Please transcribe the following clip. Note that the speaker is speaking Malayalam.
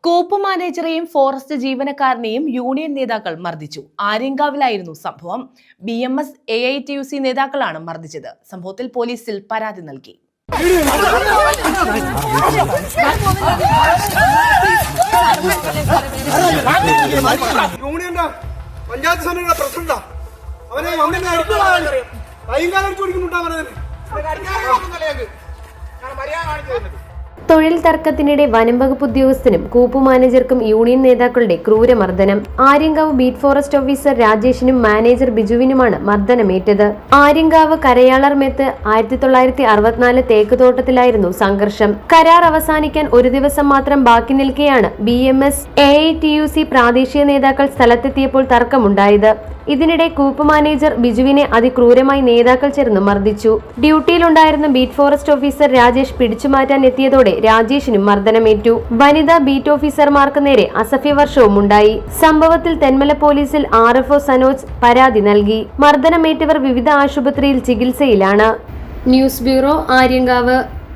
കോപ്പ് മാനേജറെയും ഫോറസ്റ്റ് ജീവനക്കാരനെയും യൂണിയൻ നേതാക്കൾ മർദ്ദിച്ചു. ആര്യങ്കാവിലായിരുന്നു സംഭവം. BMS AITUC നേതാക്കളാണ് മർദ്ദിച്ചത്. സംഭവത്തിൽ പോലീസിൽ പരാതി നൽകി. പഞ്ചായത്ത് സമിതിയുടെ പ്രസിഡന്റാ അവനെ തൊഴിൽ തർക്കത്തിനിടെ വനം വകുപ്പ് ഉദ്യോഗസ്ഥനും കൂപ്പു മാനേജർക്കും യൂണിയൻ നേതാക്കളുടെ ക്രൂരമർദ്ദനം. ആര്യങ്കാവ് ബീറ്റ് ഫോറസ്റ്റ് ഓഫീസർ രാജേഷിനും മാനേജർ ബിജുവിനുമാണ് മർദ്ദനമേറ്റത്. ആര്യങ്കാവ് കരയാളർമെത്ത് 1964 തേക്ക് തോട്ടത്തിലായിരുന്നു സംഘർഷം. കരാർ അവസാനിക്കാൻ ഒരു ദിവസം മാത്രം ബാക്കി നിൽക്കെയാണ് BMS AITUC പ്രാദേശിക നേതാക്കൾ സ്ഥലത്തെത്തിയപ്പോൾ തർക്കമുണ്ടായത്. ഇതിനിടെ കൂപ്പ് മാനേജർ ബിജുവിനെ അതിക്രൂരമായി നേതാക്കൾ ചേർന്ന് മർദ്ദിച്ചു. ഡ്യൂട്ടിയിലുണ്ടായിരുന്ന ബീറ്റ് ഫോറസ്റ്റ് ഓഫീസർ രാജേഷ് പിടിച്ചുമാറ്റാൻ എത്തിയതോടെ രാജേഷിനും മർദ്ദനമേറ്റു. വനിതാ ബീറ്റ് ഓഫീസർമാർക്ക് നേരെ അസഭ്യവർഷവും ഉണ്ടായി. സംഭവത്തിൽ തെന്മല പോലീസിൽ RFO സനോജ് പരാതി നൽകി. മർദ്ദനമേറ്റവർ വിവിധ ആശുപത്രിയിൽ ചികിത്സയിലാണ്. News bureau, Aryankavu.